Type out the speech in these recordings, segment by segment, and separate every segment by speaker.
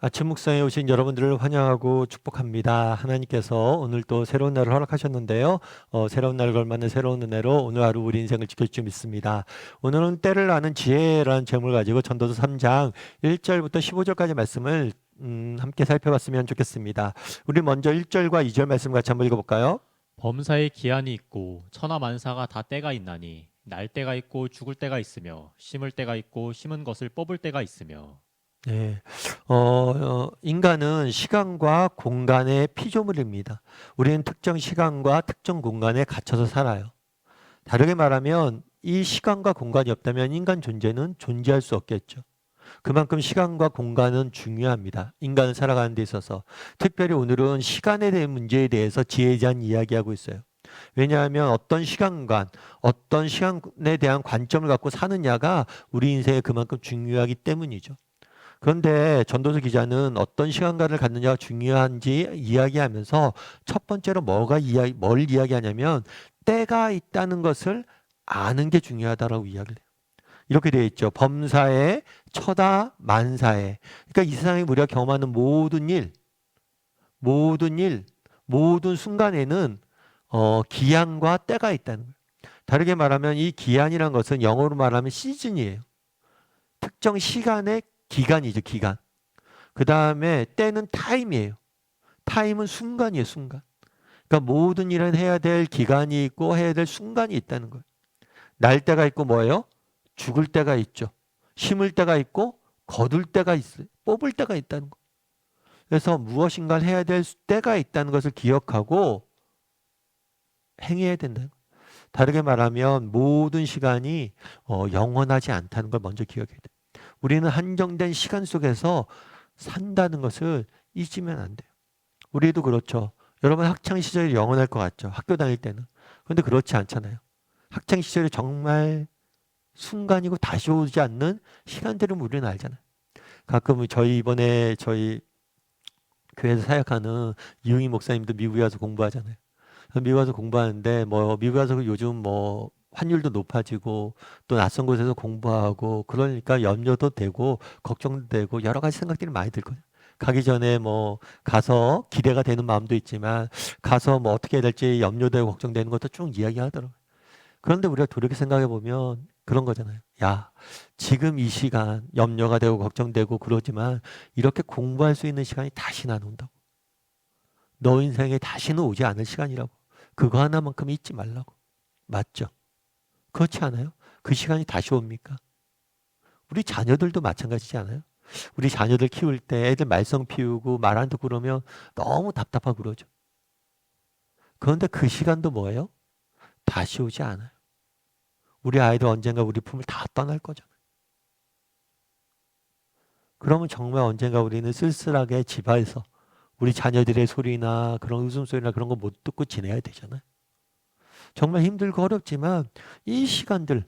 Speaker 1: 아침 묵상에 오신 여러분들을 환영하고 축복합니다. 하나님께서 오늘 또 새로운 날을 허락하셨는데요. 새로운 날을 걸맞는 새로운 은혜로 오늘 하루 우리 인생을 지킬 줄 믿습니다. 오늘은 때를 아는 지혜라는 제목을 가지고 전도서 3장 1절부터 15절까지 말씀을 함께 살펴봤으면 좋겠습니다. 우리 먼저 1절과 2절 말씀 같이 한번 읽어볼까요?
Speaker 2: 범사에 기한이 있고 천하만사가 다 때가 있나니 날 때가 있고 죽을 때가 있으며 심을 때가 있고 심은 것을 뽑을 때가 있으며.
Speaker 1: 네, 인간은 시간과 공간의 피조물입니다. 우리는 특정 시간과 특정 공간에 갇혀서 살아요. 다르게 말하면 이 시간과 공간이 없다면 인간 존재는 존재할 수 없겠죠. 그만큼 시간과 공간은 중요합니다. 인간을 살아가는 데 있어서. 특별히 오늘은 시간에 대한 문제에 대해서 지혜에 대한 이야기하고 있어요. 왜냐하면 어떤 시간에 대한 관점을 갖고 사느냐가 우리 인생에 그만큼 중요하기 때문이죠. 그런데 전도서 기자는 어떤 시간관을 갖느냐가 중요한지 이야기하면서 첫 번째로 뭘 이야기하냐면 때가 있다는 것을 아는 게 중요하다라고 이야기를 해요. 이렇게 되어 있죠. 범사에 처다 만사에. 그러니까 이 세상에 우리가 경험하는 모든 일, 모든 순간에는 기한과 때가 있다는 거예요. 다르게 말하면 이 기한이란 것은 영어로 말하면 시즌이에요. 특정 시간의 기간이죠, 기간. 그 다음에 때는 타임이에요. 타임은 순간이에요, 순간. 그러니까 모든 일은 해야 될 기간이 있고 해야 될 순간이 있다는 거예요. 날 때가 있고 뭐예요? 죽을 때가 있죠. 심을 때가 있고 거둘 때가 있어요. 뽑을 때가 있다는 거예요. 그래서 무엇인가를 해야 될 때가 있다는 것을 기억하고 행해야 된다는 거예요. 다르게 말하면 모든 시간이 영원하지 않다는 걸 먼저 기억해야 돼요. 우리는 한정된 시간 속에서 산다는 것을 잊으면 안 돼요. 우리도 그렇죠. 여러분 학창 시절이 영원할 것 같죠. 학교 다닐 때는. 그런데 그렇지 않잖아요. 학창 시절이 정말 순간이고 다시 오지 않는 시간들은 우리는 알잖아요. 가끔 이번에 저희 교회에서 사역하는 이용희 목사님도 미국에 와서 공부하잖아요. 미국 와서 공부하는데 뭐 미국 와서 요즘 뭐 환율도 높아지고 또 낯선 곳에서 공부하고 그러니까 염려도 되고 걱정도 되고 여러 가지 생각들이 많이 들거든요. 가기 전에 뭐 가서 기대가 되는 마음도 있지만 가서 뭐 어떻게 해야 될지 염려되고 걱정되는 것도 쭉 이야기하더라고요. 그런데 우리가 돌이켜 생각해 보면 그런 거잖아요. 야, 지금 이 시간 염려가 되고 걱정되고 그러지만 이렇게 공부할 수 있는 시간이 다시는 안 온다고. 너 인생에 다시는 오지 않을 시간이라고. 그거 하나만큼 잊지 말라고. 맞죠? 그렇지 않아요? 그 시간이 다시 옵니까? 우리 자녀들도 마찬가지지 않아요? 우리 자녀들 키울 때 애들 말썽 피우고 말 안 듣고 그러면 너무 답답하고 그러죠. 그런데 그 시간도 뭐예요? 다시 오지 않아요. 우리 아이들 언젠가 우리 품을 다 떠날 거잖아요. 그러면 정말 언젠가 우리는 쓸쓸하게 집안에서 우리 자녀들의 소리나 그런 웃음소리나 그런 거 못 듣고 지내야 되잖아요. 정말 힘들고 어렵지만 이 시간들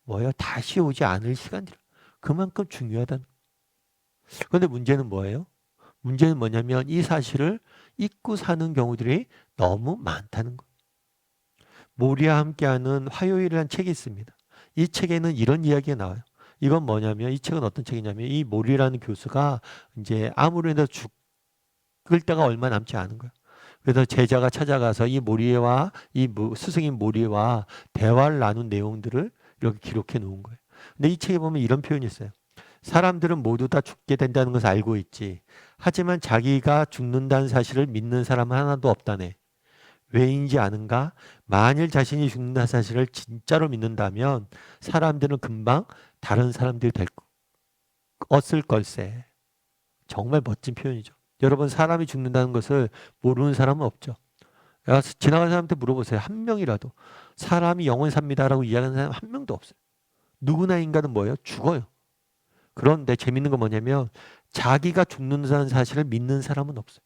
Speaker 1: 뭐예요? 다시 오지 않을 시간들. 그만큼 중요하다는. 그런데 문제는 뭐예요? 문제는 뭐냐면 이 사실을 잊고 사는 경우들이 너무 많다는 거예요. 모리와 함께하는 화요일이라는 책이 있습니다. 이 책에는 이런 이야기가 나와요. 이건 뭐냐면 이 책은 어떤 책이냐면 이 모리라는 교수가 이제 암으로 인해서 죽을 때가 얼마 남지 않은 거예요. 그래서 제자가 찾아가서 이 모리와 스승인 모리와 대화를 나눈 내용들을 이렇게 기록해 놓은 거예요. 근데 이 책에 보면 이런 표현이 있어요. 사람들은 모두 다 죽게 된다는 것을 알고 있지. 하지만 자기가 죽는다는 사실을 믿는 사람은 하나도 없다네. 왜인지 아는가? 만일 자신이 죽는다는 사실을 진짜로 믿는다면 사람들은 금방 다른 사람들이 었을 걸세. 정말 멋진 표현이죠. 여러분 사람이 죽는다는 것을 모르는 사람은 없죠. 지나가는 사람한테 물어보세요. 한 명이라도 사람이 영원히 삽니다라고 이야기하는 사람 한 명도 없어요. 누구나 인간은 뭐예요? 죽어요. 그런데 재밌는 건 뭐냐면 자기가 죽는다는 사실을 믿는 사람은 없어요.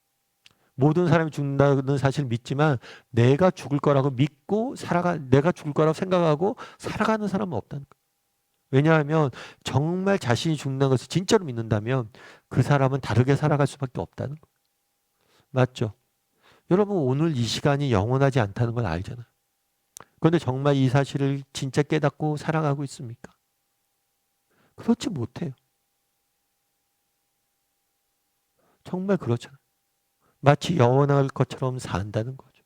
Speaker 1: 모든 사람이 죽는다는 사실을 믿지만 내가 죽을 거라고 내가 죽을 거라고 생각하고 살아가는 사람은 없다는 거예요. 왜냐하면 정말 자신이 죽는다는 것을 진짜로 믿는다면 그 사람은 다르게 살아갈 수밖에 없다는 거예요. 맞죠? 여러분 오늘 이 시간이 영원하지 않다는 걸 알잖아요. 그런데 정말 이 사실을 진짜 깨닫고 살아가고 있습니까? 그렇지 못해요. 정말 그렇잖아요. 마치 영원할 것처럼 산다는 거죠.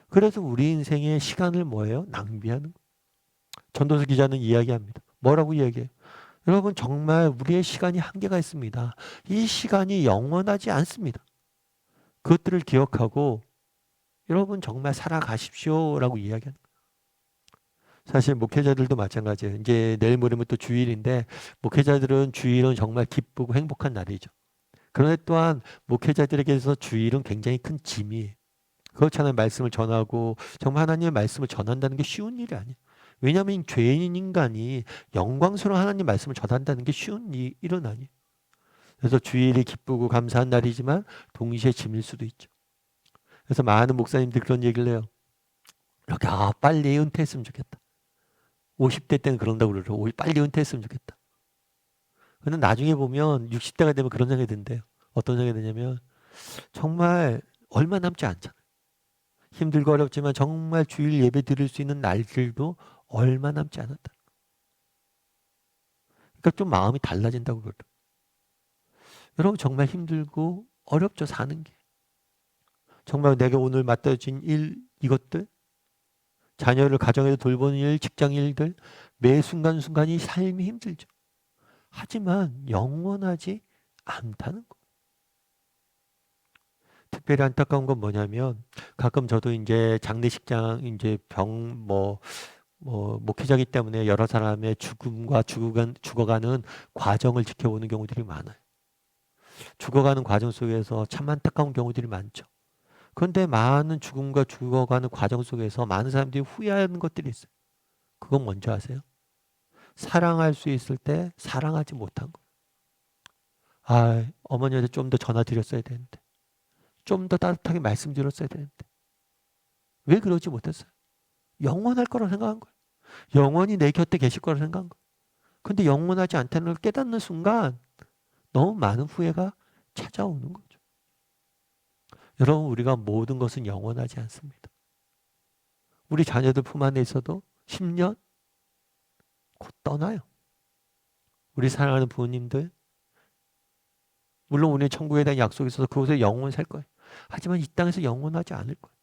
Speaker 1: 그래서 우리 인생의 시간을 뭐예요? 낭비하는 거예요. 전도서 기자는 이야기합니다. 뭐라고 이야기해요? 여러분 정말 우리의 시간이 한계가 있습니다. 이 시간이 영원하지 않습니다. 그것들을 기억하고 여러분 정말 살아가십시오라고 이야기하는 거예요. 사실 목회자들도 마찬가지예요. 이제 내일 모레면 또 주일인데 목회자들은 주일은 정말 기쁘고 행복한 날이죠. 그런데 또한 목회자들에게서 주일은 굉장히 큰 짐이에요. 그렇잖아요. 말씀을 전하고 정말 하나님의 말씀을 전한다는 게 쉬운 일이 아니에요. 왜냐하면 죄인 인간이 영광스러운 하나님 말씀을 전한다는 게 쉬운 일은 아니에요. 그래서 주일이 기쁘고 감사한 날이지만 동시에 짐일 수도 있죠. 그래서 많은 목사님들이 그런 얘기를 해요. 이렇게 빨리 은퇴했으면 좋겠다. 50대 때는 그런다고 그러죠. 빨리 은퇴했으면 좋겠다. 근데 나중에 보면 60대가 되면 그런 생각이 든대요. 어떤 생각이 드냐면 정말 얼마 남지 않잖아요. 힘들고 어렵지만 정말 주일 예배 드릴 수 있는 날들도 얼마 남지 않았다. 그러니까 좀 마음이 달라진다고 그러죠. 여러분 정말 힘들고 어렵죠. 사는 게. 정말 내가 오늘 맡아진 일 이것들 자녀를 가정에서 돌보는 일, 직장 일들 매 순간순간이 삶이 힘들죠. 하지만 영원하지 않다는 거. 특별히 안타까운 건 뭐냐면 가끔 저도 이제 장례식장 이제 목회자이기 때문에 여러 사람의 죽음과 죽어가는 과정을 지켜보는 경우들이 많아요. 죽어가는 과정 속에서 참 안타까운 경우들이 많죠. 그런데 많은 죽음과 죽어가는 과정 속에서 많은 사람들이 후회하는 것들이 있어요. 그건 뭔지 아세요? 사랑할 수 있을 때 사랑하지 못한 거. 어머니한테 좀 더 전화 드렸어야 되는데. 좀 더 따뜻하게 말씀드렸어야 되는데. 왜 그러지 못했어요? 영원할 거라고 생각한 거예요. 영원히 내 곁에 계실 거라고 생각한 거예요. 근데 영원하지 않다는 걸 깨닫는 순간 너무 많은 후회가 찾아오는 거죠. 여러분 우리가 모든 것은 영원하지 않습니다. 우리 자녀들 품 안에 있어도 10년 곧 떠나요. 우리 사랑하는 부모님들 물론 우리는 천국에 대한 약속이 있어서 그곳에 영원히 살 거예요. 하지만 이 땅에서 영원하지 않을 거예요.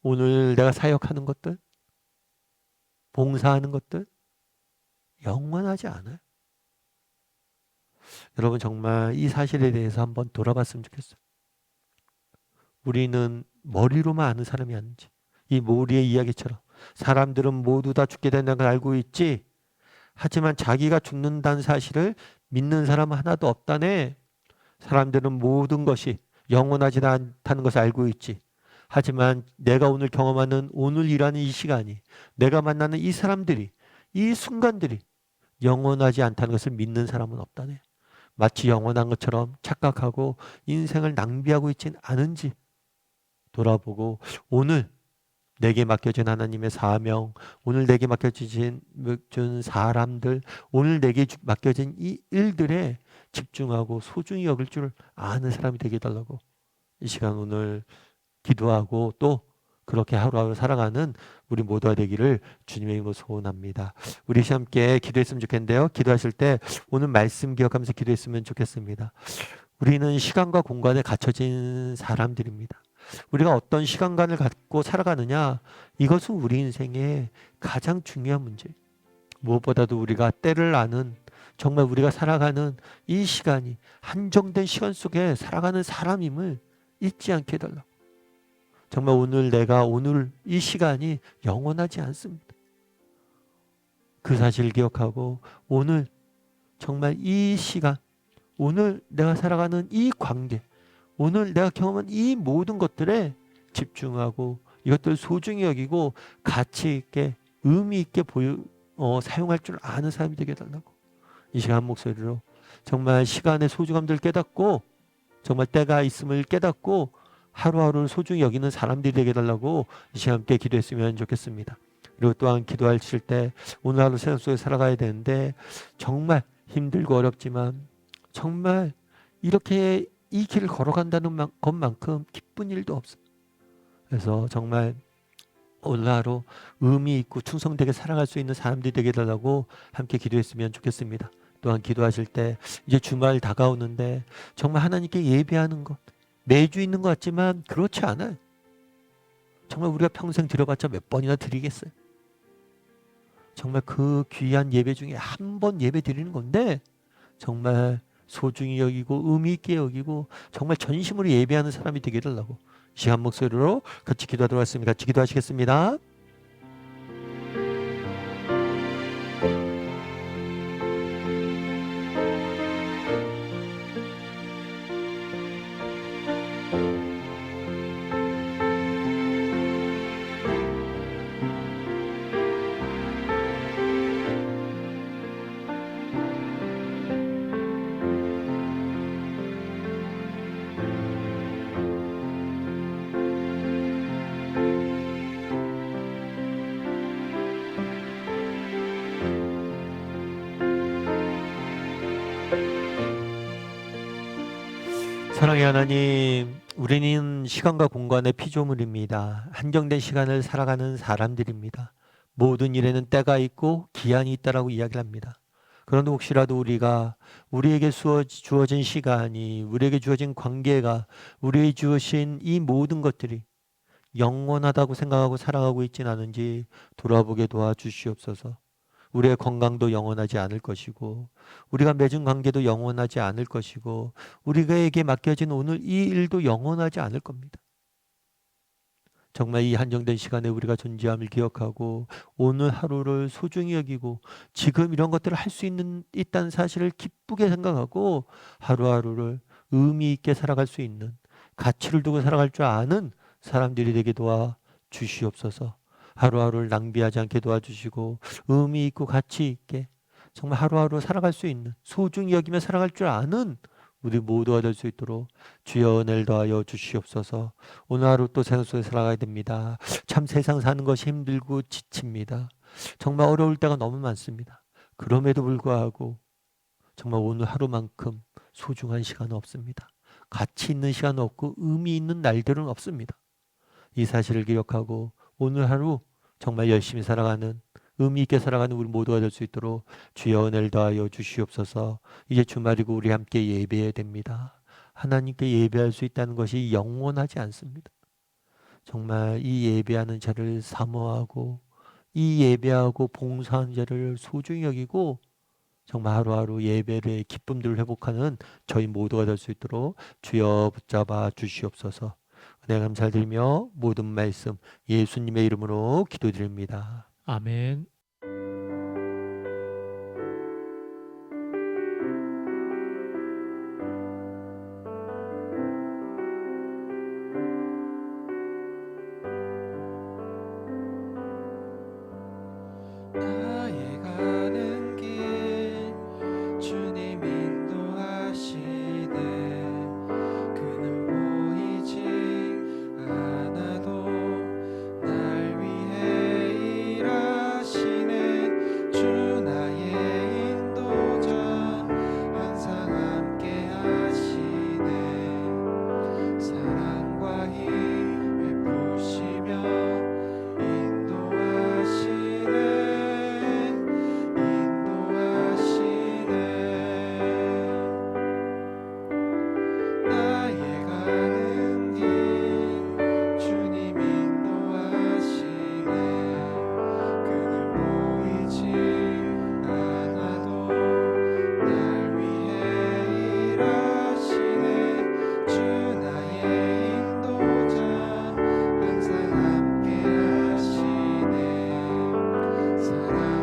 Speaker 1: 오늘 내가 사역하는 것들 봉사하는 것들 영원하지 않아요. 여러분 정말 이 사실에 대해서 한번 돌아봤으면 좋겠어요. 우리는 머리로만 아는 사람이 아닌지 이 모리의 이야기처럼 사람들은 모두 다 죽게 된다는 걸 알고 있지 하지만 자기가 죽는다는 사실을 믿는 사람은 하나도 없다네. 사람들은 모든 것이 영원하지 않다는 것을 알고 있지 하지만 내가 오늘 경험하는 오늘이라는 이 시간이 내가 만나는 이 사람들이 이 순간들이 영원하지 않다는 것을 믿는 사람은 없다네. 마치 영원한 것처럼 착각하고 인생을 낭비하고 있지는 않은지 돌아보고 오늘 내게 맡겨진 하나님의 사명, 오늘 내게 맡겨진 사람들, 오늘 내게 맡겨진 이 일들에 집중하고 소중히 여길 줄 아는 사람이 되게 해달라고 이 시간 오늘 기도하고 또 그렇게 하루하루 살아가는 우리 모두가 되기를 주님의 이름으로 소원합니다. 우리 함께 기도했으면 좋겠는데요. 기도하실 때 오늘 말씀 기억하면서 기도했으면 좋겠습니다. 우리는 시간과 공간에 갇혀진 사람들입니다. 우리가 어떤 시간관을 갖고 살아가느냐 이것은 우리 인생의 가장 중요한 문제. 무엇보다도 우리가 때를 아는 정말 우리가 살아가는 이 시간이 한정된 시간 속에 살아가는 사람임을 잊지 않게 해달라고. 정말 오늘 이 시간이 영원하지 않습니다. 그 사실을 기억하고 오늘 정말 이 시간 오늘 내가 살아가는 이 관계 오늘 내가 경험한 이 모든 것들에 집중하고 이것들을 소중히 여기고 가치 있게 의미 있게 사용할 줄 아는 사람이 되게 해달라고. 이 시간 목소리로 정말 시간의 소중함들을 깨닫고 정말 때가 있음을 깨닫고 하루하루를 소중히 여기는 사람들이 되게 해달라고 이 시간 함께 기도했으면 좋겠습니다. 그리고 또한 기도하실 때 오늘 하루 세상 속에 살아가야 되는데 정말 힘들고 어렵지만 정말 이렇게 이 길을 걸어간다는 것만큼 기쁜 일도 없어요. 그래서 정말 오늘 하루 의미 있고 충성되게 살아갈 수 있는 사람들이 되게 해달라고 함께 기도했으면 좋겠습니다. 또한 기도하실 때 이제 주말 다가오는데 정말 하나님께 예배하는 것 매주 있는 것 같지만 그렇지 않아요. 정말 우리가 평생 드려봤자 몇 번이나 드리겠어요. 정말 그 귀한 예배 중에 한 번 예배 드리는 건데 정말 소중히 여기고 의미 있게 여기고 정말 전심으로 예배하는 사람이 되게 해달라고 시간 목소리로 같이 기도하도록 하겠습니다. 같이 기도하시겠습니다. 사랑의 하나님, 우리는 시간과 공간의 피조물입니다. 한정된 시간을 살아가는 사람들입니다. 모든 일에는 때가 있고 기한이 있다라고 이야기를 합니다. 그런데 혹시라도 우리가 우리에게 주어진 시간이, 우리에게 주어진 관계가, 우리에게 주어진 이 모든 것들이 영원하다고 생각하고 살아가고 있지는 않은지 돌아보게 도와주시옵소서. 우리의 건강도 영원하지 않을 것이고 우리가 맺은 관계도 영원하지 않을 것이고 우리에게 맡겨진 오늘 이 일도 영원하지 않을 겁니다. 정말 이 한정된 시간에 우리가 존재함을 기억하고 오늘 하루를 소중히 여기고 지금 이런 것들을 할 수 있다는 사실을 기쁘게 생각하고 하루하루를 의미 있게 살아갈 수 있는 가치를 두고 살아갈 줄 아는 사람들이 되게 도와 주시옵소서. 하루하루를 낭비하지 않게 도와주시고 의미 있고 가치 있게 정말 하루하루 살아갈 수 있는 소중히 여기며 살아갈 줄 아는 우리 모두가 될 수 있도록 주여 은혜를 더하여 주시옵소서. 오늘 하루 또 세상 속에 살아가야 됩니다. 참 세상 사는 것이 힘들고 지칩니다. 정말 어려울 때가 너무 많습니다. 그럼에도 불구하고 정말 오늘 하루만큼 소중한 시간은 없습니다. 가치 있는 시간은 없고 의미 있는 날들은 없습니다. 이 사실을 기억하고 오늘 하루 정말 열심히 살아가는 의미 있게 살아가는 우리 모두가 될 수 있도록 주여 은혜를 더하여 주시옵소서. 이제 주말이고 우리 함께 예배해야 됩니다. 하나님께 예배할 수 있다는 것이 영원하지 않습니다. 정말 이 예배하는 자를 사모하고 이 예배하고 봉사하는 자를 소중히 여기고 정말 하루하루 예배의 기쁨들을 회복하는 저희 모두가 될 수 있도록 주여 붙잡아 주시옵소서. 은혜 감사드리며 모든 말씀 예수님의 이름으로 기도드립니다.
Speaker 2: 아멘.
Speaker 3: 나의 가는 길 주님 인도하시네 그는 보이지 않아도 날 위해 일하시네 주 나의 인도자 항상 함께 하시네 사랑과 힘 베푸시며 나의 가는 길 주님 인도하시네 그는 보이지 않아도 날 위해 일하시네 주 나의 인도자 항상 함께 하시네 사랑